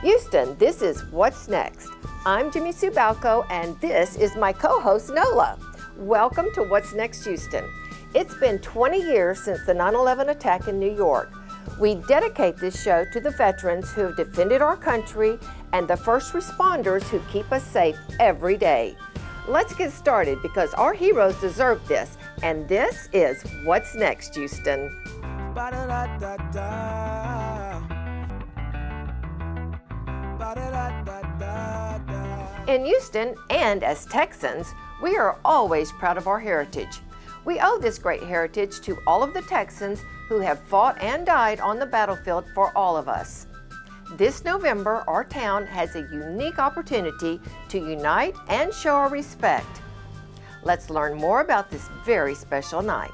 Houston, this is What's Next. I'm Jimmy Sue Balco, and this is my co-host Nola. Welcome to What's Next Houston. It's been 20 years since the 9/11 attack in New York. We dedicate this show to the veterans who have defended our country and the first responders who keep us safe every day. Let's get started because our heroes deserve this, and this is What's Next Houston. In Houston, and as Texans, we are always proud of our heritage. We owe this great heritage to all of the Texans who have fought and died on the battlefield for all of us. This November, our town has a unique opportunity to unite and show our respect. Let's learn more about this very special night.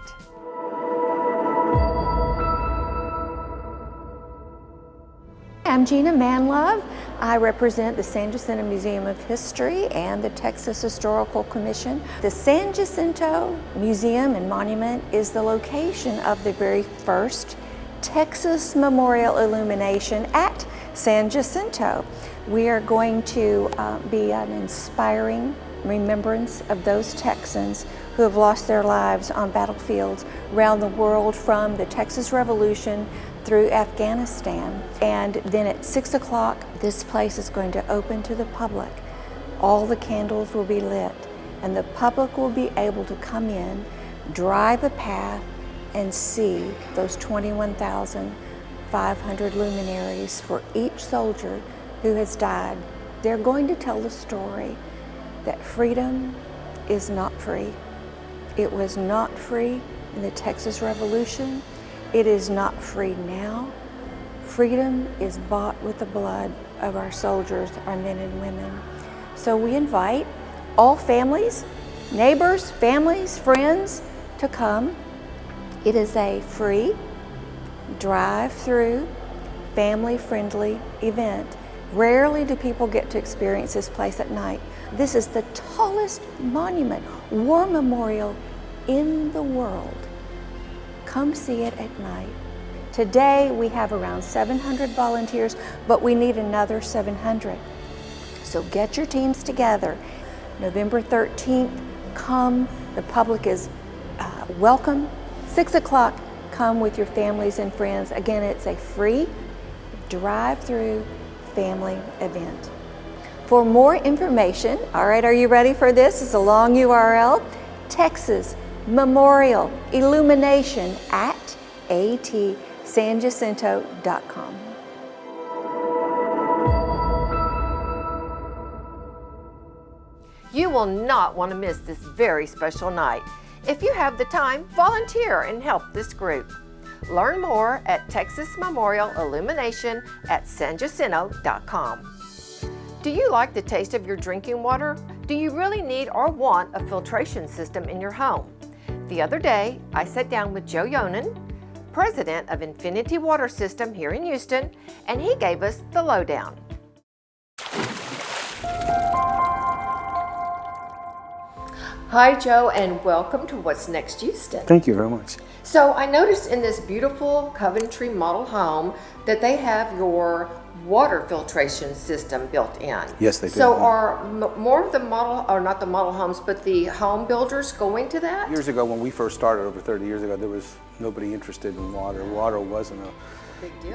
I'm Gina Manlove. I represent the San Jacinto Museum of History and the Texas Historical Commission. The San Jacinto Museum and Monument is the location of the very first Texas Memorial illumination at San Jacinto. We are going to be an inspiring remembrance of those Texans who have lost their lives on battlefields around the world, from the Texas Revolution through Afghanistan. And then at 6 o'clock, this place is going to open to the public. All the candles will be lit, and the public will be able to come in, drive a path, and see those 21,500 luminaries for each soldier who has died. They're going to tell the story that freedom is not free. It was not free in the Texas Revolution. It is not free now. Freedom is bought with the blood of our soldiers, our men and women. So we invite all families, neighbors, families, friends to come. It is a free, drive-through, family-friendly event. Rarely do people get to experience this place at night. This is the tallest monument, war memorial in the world. Come see it at night. Today we have around 700 volunteers, but we need another 700. So get your teams together. November 13th, come. The public is welcome. 6 o'clock, come with your families and friends. Again, it's a free drive-through family event. For more information, all right, are you ready for this? It's a long URL. Texas Memorial Illumination at atsanjacinto.com. You will not want to miss this very special night. If you have the time, volunteer and help this group. Learn more at Texas Memorial Illumination at sanjacinto.com. Do you like the taste of your drinking water? Do you really need or want a filtration system in your home? The other day, I sat down with Joe Yonan, president of Infinity Water System here in Houston, and he gave us the lowdown. Hi, Joe, and welcome to What's Next Houston. Thank you very much. So I noticed in this beautiful Coventry model home that they have your water filtration system built in. Yes, they do. So are more of the model, or not the model homes, but the home builders going to that? Years ago, when we first started over 30 years ago, there was nobody interested in water. Water wasn't a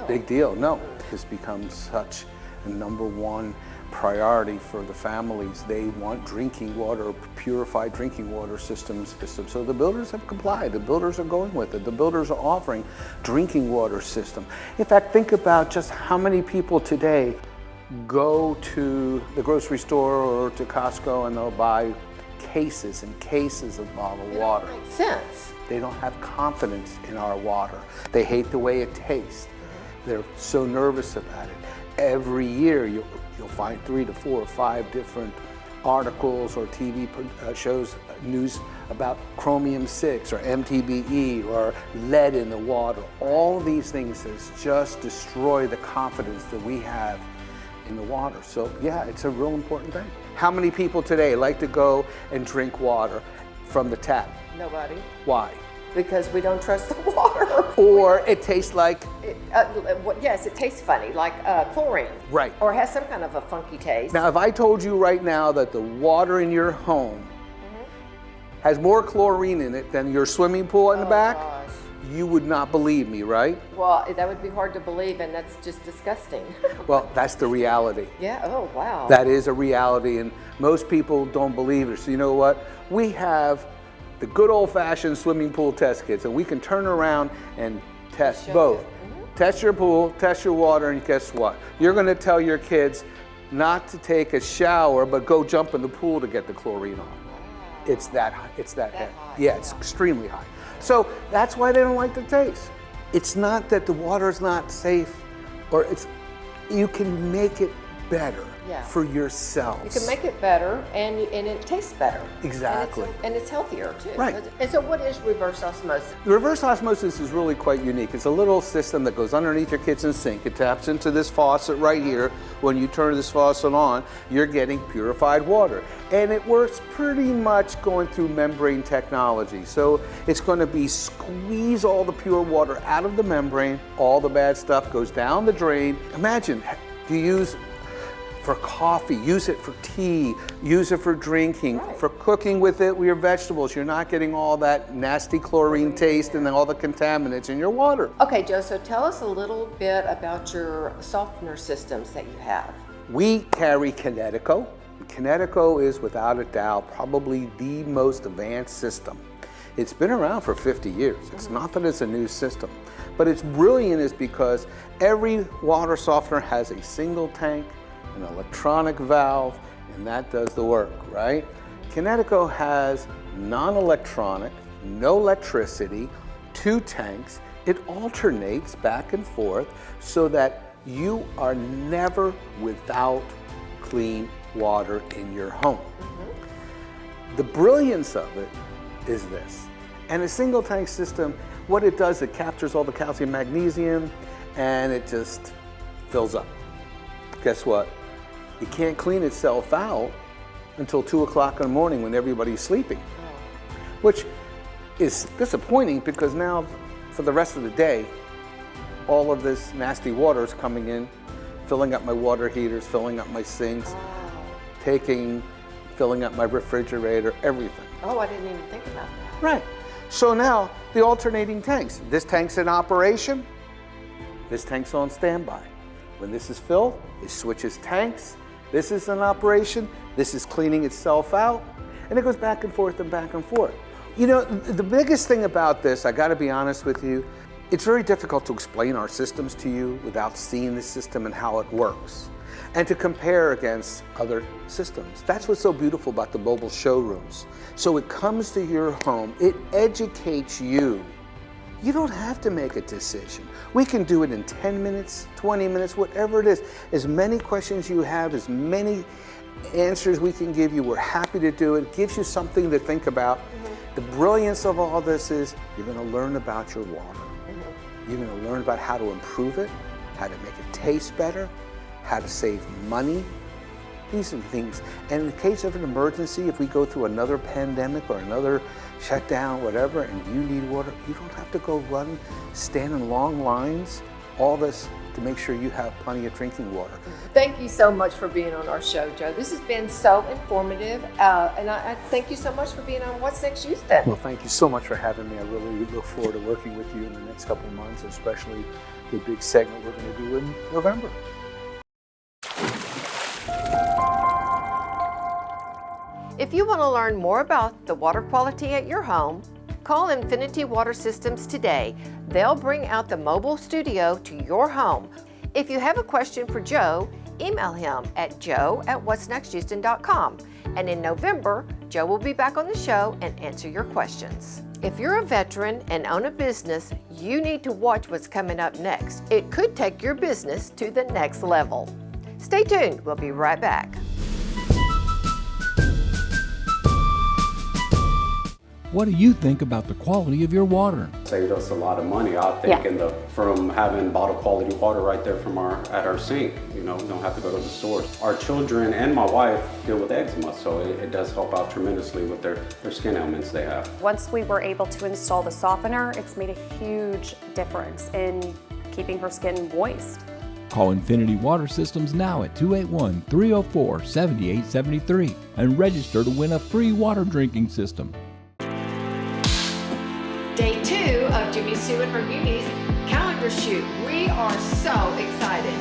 big deal. No, it's become such a number one priority for the families. They want drinking water, purified drinking water systems. So the builders have complied. The builders are going with it. The builders are offering drinking water system. In fact, think about just how many people today go to the grocery store or to Costco and they'll buy cases and cases of bottled water. It makes sense. They don't have confidence in our water. They hate the way it tastes. They're so nervous about it. Every year you'll find 3 to 4 or 5 different articles or TV shows, news about chromium-6 or MTBE or lead in the water. All these things that just destroy the confidence that we have in the water. So yeah, it's a real important thing. How many people today like to go and drink water from the tap? Nobody. Why? because we don't trust the water. Or it tastes like, Yes, it tastes funny, like chlorine. Right. Or has some kind of a funky taste. now if I told you right now that the water in your home has more chlorine in it than your swimming pool in the back, Gosh. you would not believe me, right? Well, that would be hard to believe, and that's just disgusting. Well, that's the reality. Yeah, oh, wow. That is a reality, and most people don't believe it. So you know what? We have the good old-fashioned swimming pool test kits, and we can turn around and test Show both. you. Test your pool, test your water, and guess what? You're going to tell your kids not to take a shower, but go jump in the pool to get the chlorine off. It's that high. high, Yeah, it's extremely high. So that's why they don't like the taste. It's not that the water is not safe, or you can make it better for yourselves. You can make it better, and it tastes better. Exactly. And it's healthier, too. Right. And so what is reverse osmosis? Reverse osmosis is really quite unique. It's a little system that goes underneath your kitchen sink. It taps into this faucet right here. When you turn this faucet on, you're getting purified water. And it works pretty much going through membrane technology. So it's going to be squeeze all the pure water out of the membrane. All the bad stuff goes down the drain. Imagine, you use for coffee, use it for tea, use it for drinking, for cooking with it with your vegetables. You're not getting all that nasty chlorine taste and all the contaminants in your water. Okay, Joe, so tell us a little bit about your softener systems that you have. We carry Kinetico. Kinetico is without a doubt probably the most advanced system. It's been around for 50 years. It's not that it's a new system, but it's brilliant is because every water softener has a single tank, an electronic valve, and that does the work, right? Kinetico has non-electronic, no electricity, 2 tanks. It alternates back and forth so that you are never without clean water in your home. The brilliance of it is this. And a single tank system, what it does, it captures all the calcium, magnesium, and it just fills up. Guess what? It can't clean itself out until 2 o'clock in the morning when everybody's sleeping, which is disappointing because now for the rest of the day, all of this nasty water is coming in, filling up my water heaters, filling up my sinks, filling up my refrigerator, everything. Oh, I didn't even think about that. Right. So now the alternating tanks. This tank's in operation, this tank's on standby. When this is filled, it switches tanks. This is in operation, this is cleaning itself out, and it goes back and forth and back and forth. You know, the biggest thing about this, I gotta be honest with you, it's very difficult to explain our systems to you without seeing the system and how it works, and to compare against other systems. That's what's so beautiful about the mobile showrooms. So it comes to your home, it educates you. You don't have to make a decision. We can do it in 10 minutes, 20 minutes, whatever it is. As many questions you have, as many answers we can give you, we're happy to do it. It gives you something to think about. The brilliance of all this is you're going to learn about your water. You're going to learn about how to improve it, how to make it taste better, how to save money. These are the things. And in the case of an emergency, if we go through another pandemic or another shutdown, whatever, and you need water, you don't have to go run, stand in long lines, all this to make sure you have plenty of drinking water. Thank you so much for being on our show, Joe. This has been so informative, and I thank you so much for being on What's Next Houston. Well, thank you so much for having me. I really look forward to working with you in the next couple of months, especially the big segment we're going to do in November. If you want to learn more about the water quality at your home, call Infinity Water Systems today. They'll bring out the mobile studio to your home. If you have a question for Joe, email him at joe@whatsnexthouston.com. And in November, Joe will be back on the show and answer your questions. If you're a veteran and own a business, you need to watch what's coming up next. It could take your business to the next level. Stay tuned. We'll be right back. What do you think about the quality of your water? Saved us a lot of money, I think, from having bottled quality water right there from at our sink. You know, we don't have to go to the source. Our children and my wife deal with eczema, so it does help out tremendously with their skin ailments they have. Once we were able to install the softener, it's made a huge difference in keeping her skin moist. Call Infinity Water Systems now at 281-304-7873 and register to win a free water drinking system. Day 2 of Jimmy Sue and her Goonies calendar shoot. We are so excited.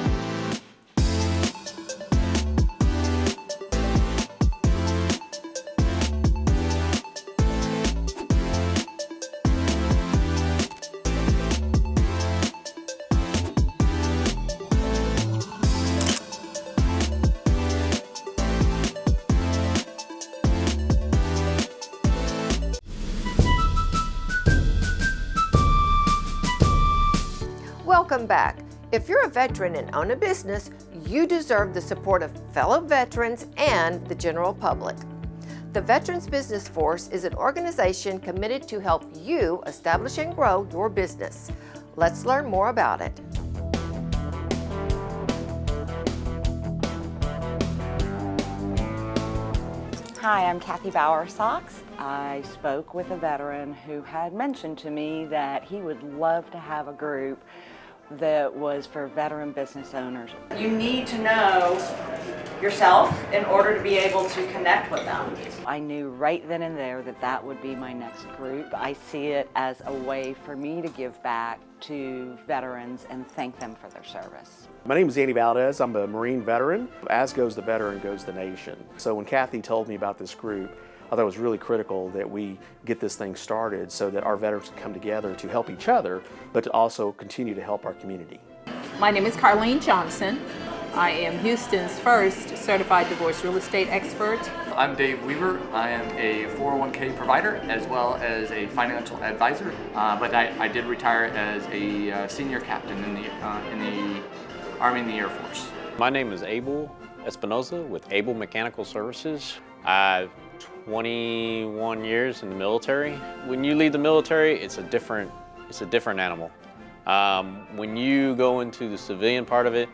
Welcome back. If you're a veteran and own a business, you deserve the support of fellow veterans and the general public. The Veterans Business Force is an organization committed to help you establish and grow your business. Let's learn more about it. Hi, I'm Kathy Bowersox. I spoke with a veteran who had mentioned to me that he would love to have a group that was for veteran business owners. You need to know yourself in order to be able to connect with them. I knew right then and there that that would be my next group. I see it as a way for me to give back to veterans and thank them for their service. My name is Andy Valdez. I'm a Marine veteran. As goes the veteran, goes the nation. So when Kathy told me about this group, I thought it was really critical that we get this thing started so that our veterans can come together to help each other, but to also continue to help our community. My name is Carlene Johnson. I am Houston's first certified divorce real estate expert. I'm Dave Weaver. I am a 401k provider as well as a financial advisor, but I did retire as a senior captain in the Army and the Air Force. My name is Abel Espinoza with Abel Mechanical Services. 21 years in the military. When you leave the military, it's a different animal. When you go into the civilian part of it,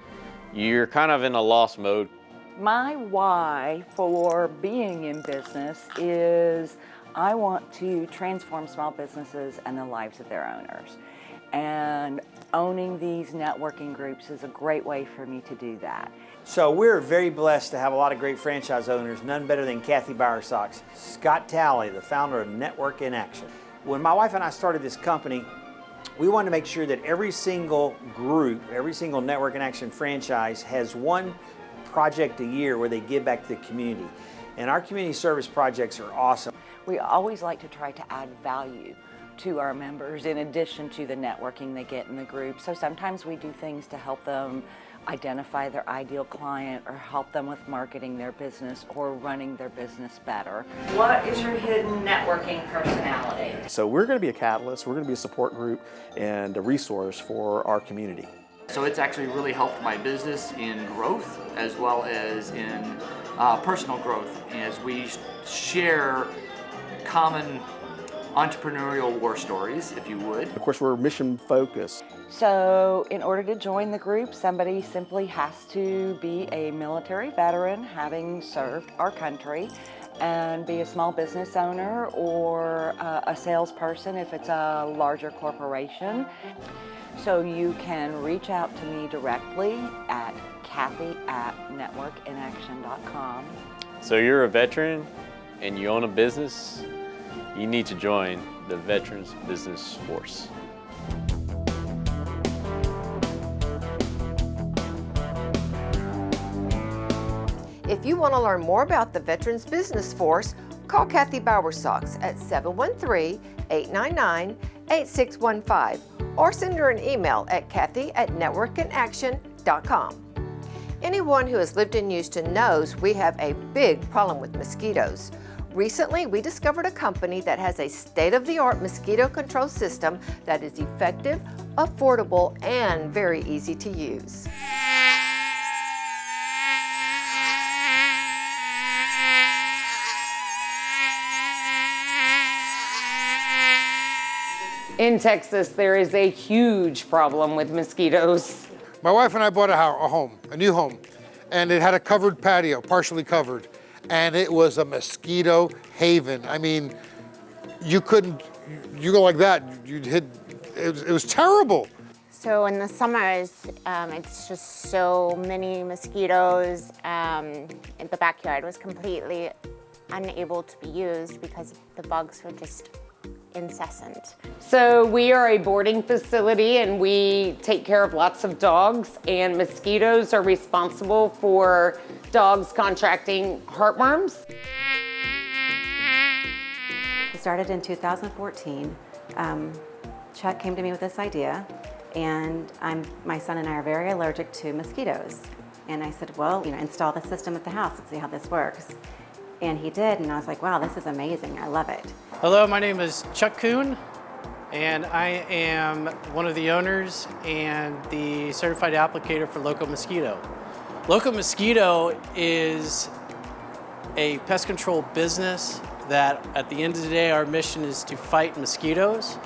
you're kind of in a lost mode. My why for being in business is I want to transform small businesses and the lives of their owners. And owning these networking groups is a great way for me to do that. So we're very blessed to have a lot of great franchise owners, none better than Kathy Bowersox. Scott Talley, the founder of Network in Action. When my wife and I started this company, we wanted to make sure that every single group, every single Network in Action franchise has one project a year where they give back to the community. And our community service projects are awesome. We always like to try to add value to our members in addition to the networking they get in the group. So sometimes we do things to help them identify their ideal client or help them with marketing their business or running their business better. What is your hidden networking personality? So we're going to be a catalyst, we're going to be a support group and a resource for our community. So it's actually really helped my business in growth as well as in personal growth as we share common entrepreneurial war stories, if you would. Of course, we're mission focused. So in order to join the group, somebody simply has to be a military veteran having served our country and be a small business owner or a salesperson if it's a larger corporation. So you can reach out to me directly at Kathy@networkinaction.com. So you're a veteran and you own a business, you need to join the Veterans Business Force. If you want to learn more about the Veterans Business Force, call Kathy Bowersox at 713-899-8615 or send her an email at kathy@networkinaction.com. Anyone who has lived in Houston knows we have a big problem with mosquitoes. Recently, we discovered a company that has a state-of-the-art mosquito control system that is effective, affordable, and very easy to use. In Texas, there is a huge problem with mosquitoes. My wife and I bought a new home, and it had a covered patio, partially covered, and it was a mosquito haven. I mean, you go like that, you'd hit, it was terrible. So in the summers, it's just so many mosquitoes. The backyard was completely unable to be used because the bugs were just incessant. So we are a boarding facility and we take care of lots of dogs, and mosquitoes are responsible for dogs contracting heartworms. We started in 2014. Chuck came to me with this idea, and my son and I are very allergic to mosquitoes. And I said, well, install the system at the house and see how this works. And he did, and I was like, wow, this is amazing, I love it. Hello, my name is Chuck Kuhn, and I am one of the owners and the certified applicator for Loco Mosquito. Loco Mosquito is a pest control business that at the end of the day, our mission is to fight mosquitoes,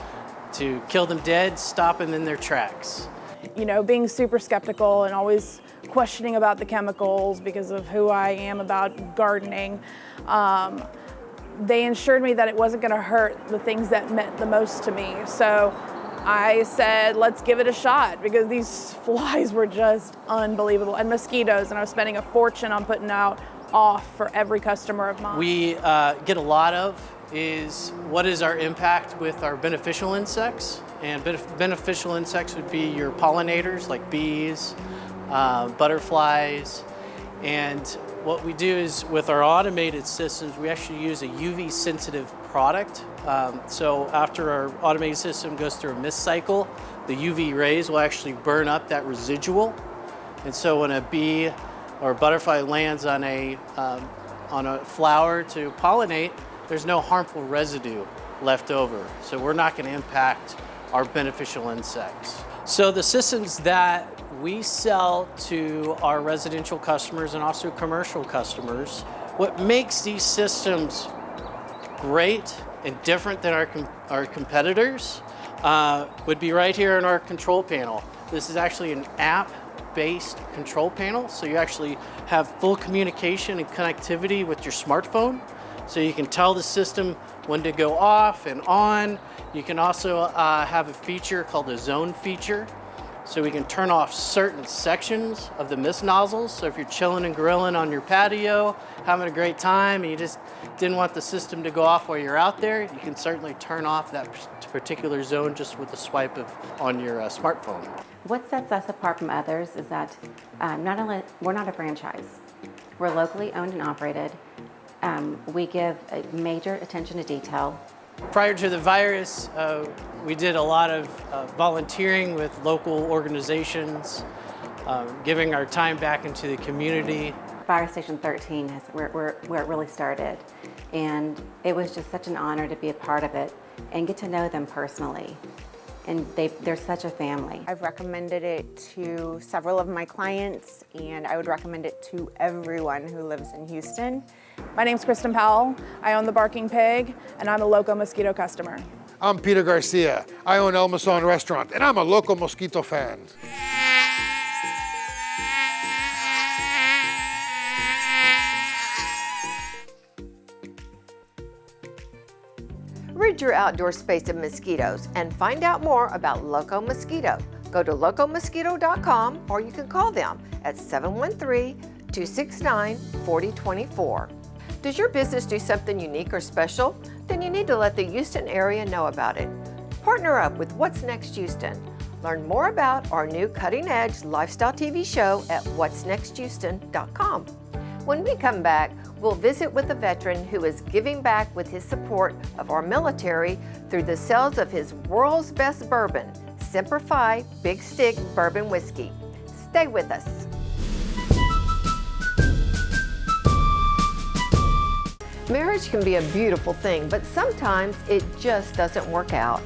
to kill them dead, stop them in their tracks. Being super skeptical and always questioning about the chemicals because of who I am about gardening, they ensured me that it wasn't going to hurt the things that meant the most to me. So I said, let's give it a shot, because these flies were just unbelievable, and mosquitoes, and I was spending a fortune on putting out off for every customer of mine. We get a lot of is what is our impact with our beneficial insects, and beneficial insects would be your pollinators like bees, butterflies, and what we do is with our automated systems, we actually use a UV sensitive product. So after our automated system goes through a mist cycle, the UV rays will actually burn up that residual. And so when a bee or a butterfly lands on a flower to pollinate, there's no harmful residue left over. So we're not going to impact our beneficial insects. So the systems that we sell to our residential customers and also commercial customers, what makes these systems great and different than our competitors would be right here in our control panel. This is actually an app-based control panel, so you actually have full communication and connectivity with your smartphone. So you can tell the system when to go off and on. You can also have a feature called a zone feature. So we can turn off certain sections of the mist nozzles. So if you're chilling and grilling on your patio, having a great time, and you just didn't want the system to go off while you're out there, you can certainly turn off that particular zone just with a swipe on your smartphone. What sets us apart from others is that we're not a franchise. We're locally owned and operated. We give major attention to detail. Prior to the virus, we did a lot of volunteering with local organizations, giving our time back into the community. Fire Station 13 is where it really started, and it was just such an honor to be a part of it and get to know them personally. And they're such a family. I've recommended it to several of my clients, and I would recommend it to everyone who lives in Houston. My name's Kristen Powell. I own the Barking Pig, and I'm a Loco Mosquito customer. I'm Peter Garcia. I own El Mason Restaurant, and I'm a Loco Mosquito fan. Rid your outdoor space of mosquitoes and find out more about Loco Mosquito. Go to locomosquito.com, or you can call them at 713-269-4024. Does your business do something unique or special? Then you need to let the Houston area know about it. Partner up with What's Next Houston. Learn more about our new cutting-edge lifestyle TV show at whatsnexthouston.com. When we come back, we'll visit with a veteran who is giving back with his support of our military through the sales of his world's best bourbon, Semper Fi Big Stick Bourbon Whiskey. Stay with us. Marriage can be a beautiful thing, but sometimes it just doesn't work out.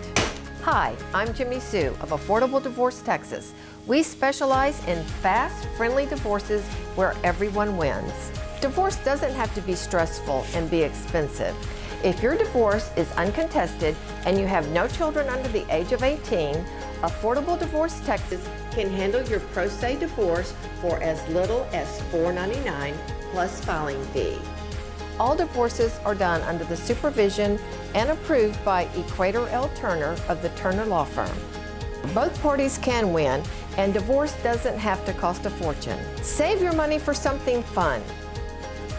Hi, I'm Jimmy Sue of Affordable Divorce Texas. We specialize in fast, friendly divorces where everyone wins. Divorce doesn't have to be stressful and be expensive. If your divorce is uncontested and you have no children under the age of 18, Affordable Divorce Texas can handle your pro se divorce for as little as $4.99 plus filing fee. All divorces are done under the supervision and approved by Equator L. Turner of the Turner Law Firm. Both parties can win, and divorce doesn't have to cost a fortune. Save your money for something fun.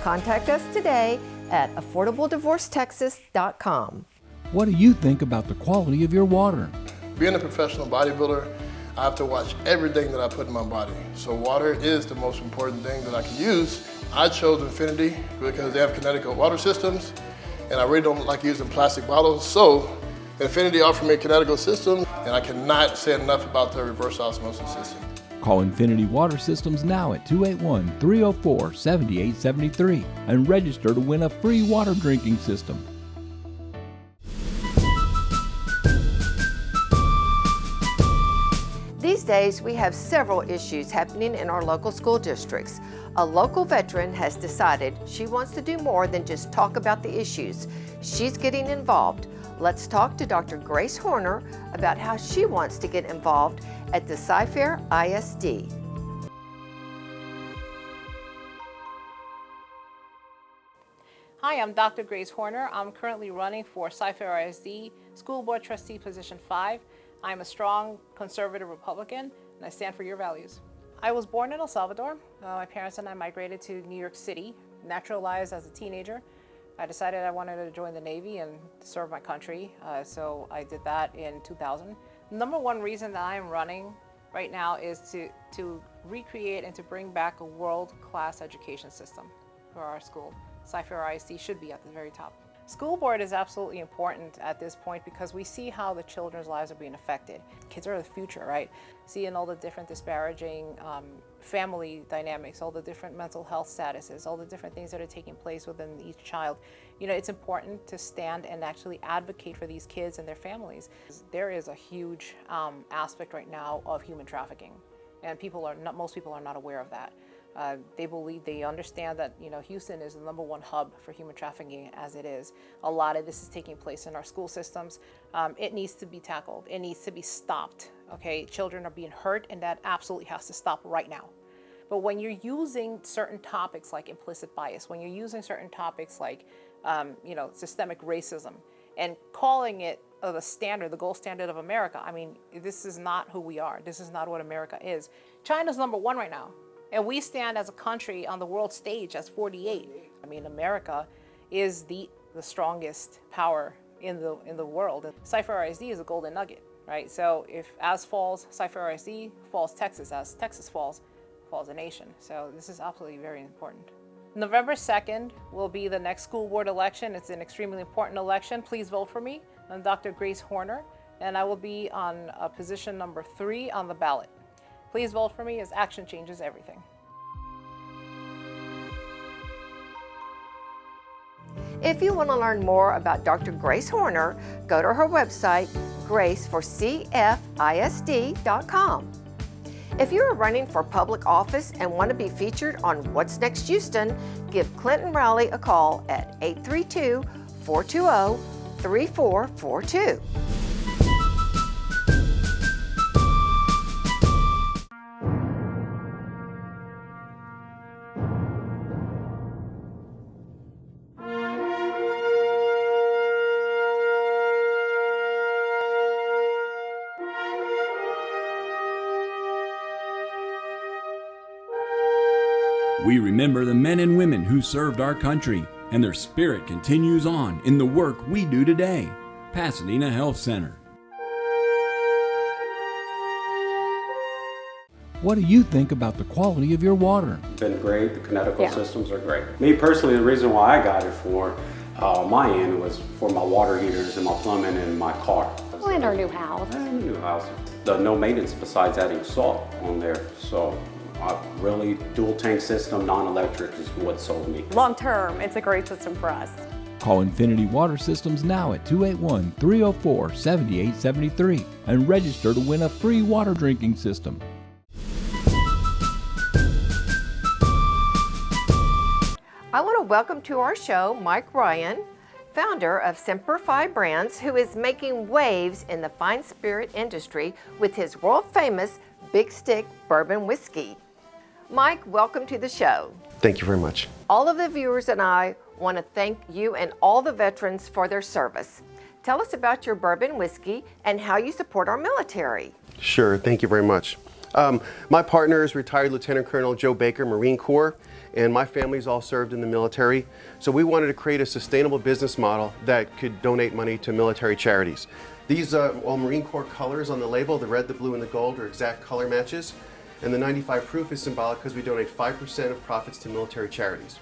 Contact us today at affordableddivorcetexas.com. What do you think about the quality of your water? Being a professional bodybuilder, I have to watch everything that I put in my body. So water is the most important thing that I can use. I chose Infinity because they have Connecticut water systems, and I really don't like using plastic bottles. So Infinity offered me a Connecticut system, and I cannot say enough about their reverse osmosis system. Call Infinity Water Systems now at 281-304-7873 and register to win a free water drinking system. These days, we have several issues happening in our local school districts. A local veteran has decided she wants to do more than just talk about the issues. She's getting involved. Let's talk to Dr. Grace Horner about how she wants to get involved at the Cy-Fair ISD. Hi, I'm Dr. Grace Horner. I'm currently running for Cy-Fair ISD School Board Trustee Position 5. I'm a strong conservative Republican, and I stand for your values. I was born in El Salvador. My parents and I migrated to New York City, naturalized as a teenager. I decided I wanted to join the Navy and serve my country, so I did that in 2000. Number one reason that I am running right now is to recreate and to bring back a world-class education system for our school. Cy-Fair ISD should be at the very top. School board is absolutely important at this point because we see how the children's lives are being affected. Kids are the future, right? Seeing all the different disparaging family dynamics, all the different mental health statuses, all the different things that are taking place within each child. You know, it's important to stand and actually advocate for these kids and their families. There is a huge aspect right now of human trafficking, and most people are not aware of that. They understand that, you know, Houston is the #1 hub for human trafficking as it is. A lot of this is taking place in our school systems. It needs to be tackled. It needs to be stopped, okay? Children are being hurt, and that absolutely has to stop right now. But when you're using certain topics like implicit bias, when you're using certain topics like, you know, systemic racism, and calling it the gold standard of America, I mean, this is not who we are. This is not what America is. China's #1 right now. And we stand as a country on the world stage as 48. I mean, America is the strongest power in the world. And Cy-Fair ISD is a golden nugget, right? So if as falls Cy-Fair ISD, falls Texas. As Texas falls the nation. So this is absolutely very important. November 2nd will be the next school board election. It's an extremely important election. Please vote for me. I'm Dr. Grace Horner, and I will be on position number 3 on the ballot. Please vote for me, as action changes everything. If you want to learn more about Dr. Grace Horner, go to her website, graceforcfisd.com. If you are running for public office and want to be featured on What's Next Houston, give Clinton Rowley a call at 832-420-3442. We remember the men and women who served our country, and their spirit continues on in the work we do today. Pasadena Health Center. What do you think about the quality of your water? Been great. The Connecticut systems are great. Me personally, the reason why I got it for my end was for my water heaters and my plumbing and my car. Well, and our new house. And new house. The no maintenance besides adding salt on there. So really dual tank system, non-electric is what sold me. Long term, it's a great system for us. Call Infinity Water Systems now at 281-304-7873 and register to win a free water drinking system. I want to welcome to our show Mike Ryan, founder of Semper Fi Brands, who is making waves in the fine spirit industry with his world-famous Big Stick Bourbon Whiskey. Mike, welcome to the show. Thank you very much. All of the viewers and I want to thank you and all the veterans for their service. Tell us about your bourbon whiskey and how you support our military. Sure, thank you very much. My partner is retired Lieutenant Colonel Joe Baker, Marine Corps, and my family's all served in the military. So we wanted to create a sustainable business model that could donate money to military charities. These all Marine Corps colors on the label, the red, the blue, and the gold, are exact color matches. And the 95 proof is symbolic because we donate 5% of profits to military charities.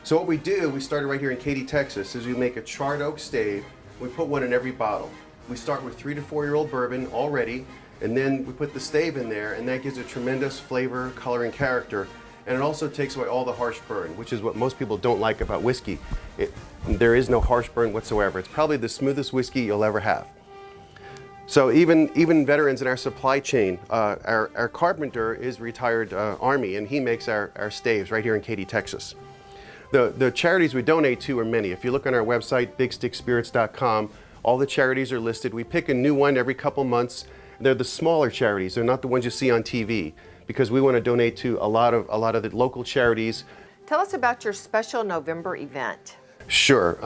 So what we do, we started right here in Katy, Texas, is we make a charred oak stave. We put one in every bottle. We start with 3 to 4 year old bourbon already, and then we put the stave in there, and that gives a tremendous flavor, color, and character. And it also takes away all the harsh burn, which is what most people don't like about whiskey. There is no harsh burn whatsoever. It's probably the smoothest whiskey you'll ever have. So even veterans in our supply chain, our carpenter is retired Army, and he makes our staves right here in Katy, Texas. The charities we donate to are many. If you look on our website, bigstickspirits.com, all the charities are listed. We pick a new one every couple months. They're the smaller charities. They're not the ones you see on TV, because we want to donate to a lot of the local charities. Tell us about your special November event. Sure.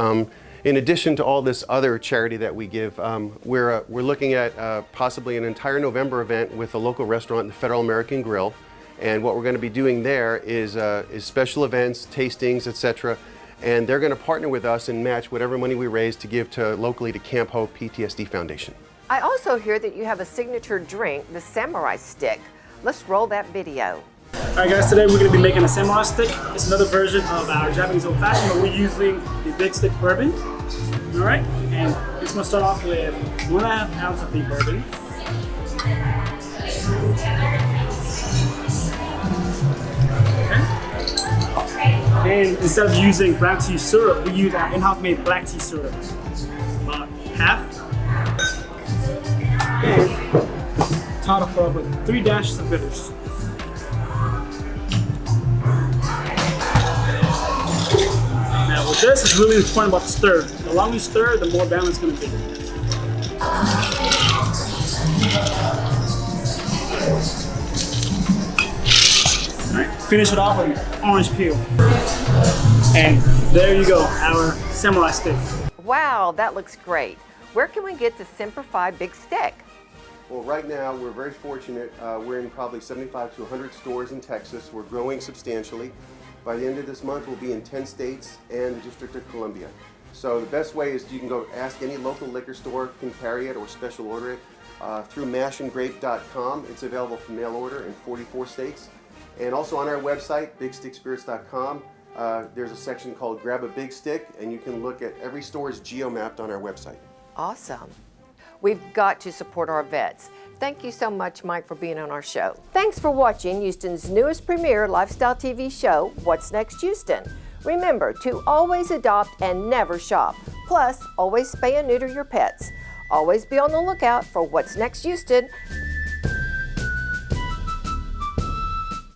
In addition to all this other charity that we give, we're looking at possibly an entire November event with a local restaurant, the Federal American Grill. And what we're going to be doing there is special events, tastings, etc. And they're going to partner with us and match whatever money we raise to give locally to Camp Hope PTSD Foundation. I also hear that you have a signature drink, the Samurai Stick. Let's roll that video. Alright guys, today we're going to be making a Samurai Stick. It's another version of our Japanese Old Fashioned, but we're using the Big Stick Bourbon. Alright, and it's going to start off with 1.5 ounce of the bourbon. Okay. And instead of using black tea syrup, we use our in-house made black tea syrup. About half. And top it off with 3 dashes of bitters. Now with this, it's really important about the stir. The longer you stir, the more balanced it's going to be. Alright, finish it off with orange peel. And there you go, our Samurai Stick. Wow, that looks great. Where can we get the Semper Fi Big Stick? Well, right now we're very fortunate. We're in probably 75 to 100 stores in Texas. We're growing substantially. By the end of this month, we'll be in 10 states and the District of Columbia. So the best way is you can go ask any local liquor store, can carry it or special order it through mashandgrape.com. It's available for mail order in 44 states. And also on our website, bigstickspirits.com, there's a section called Grab a Big Stick, and you can look at every store is geo-mapped on our website. Awesome. We've got to support our vets. Thank you so much, Mike, for being on our show. Thanks for watching Houston's newest premier lifestyle TV show, What's Next Houston. Remember to always adopt and never shop. Plus, always spay and neuter your pets. Always be on the lookout for What's Next Houston.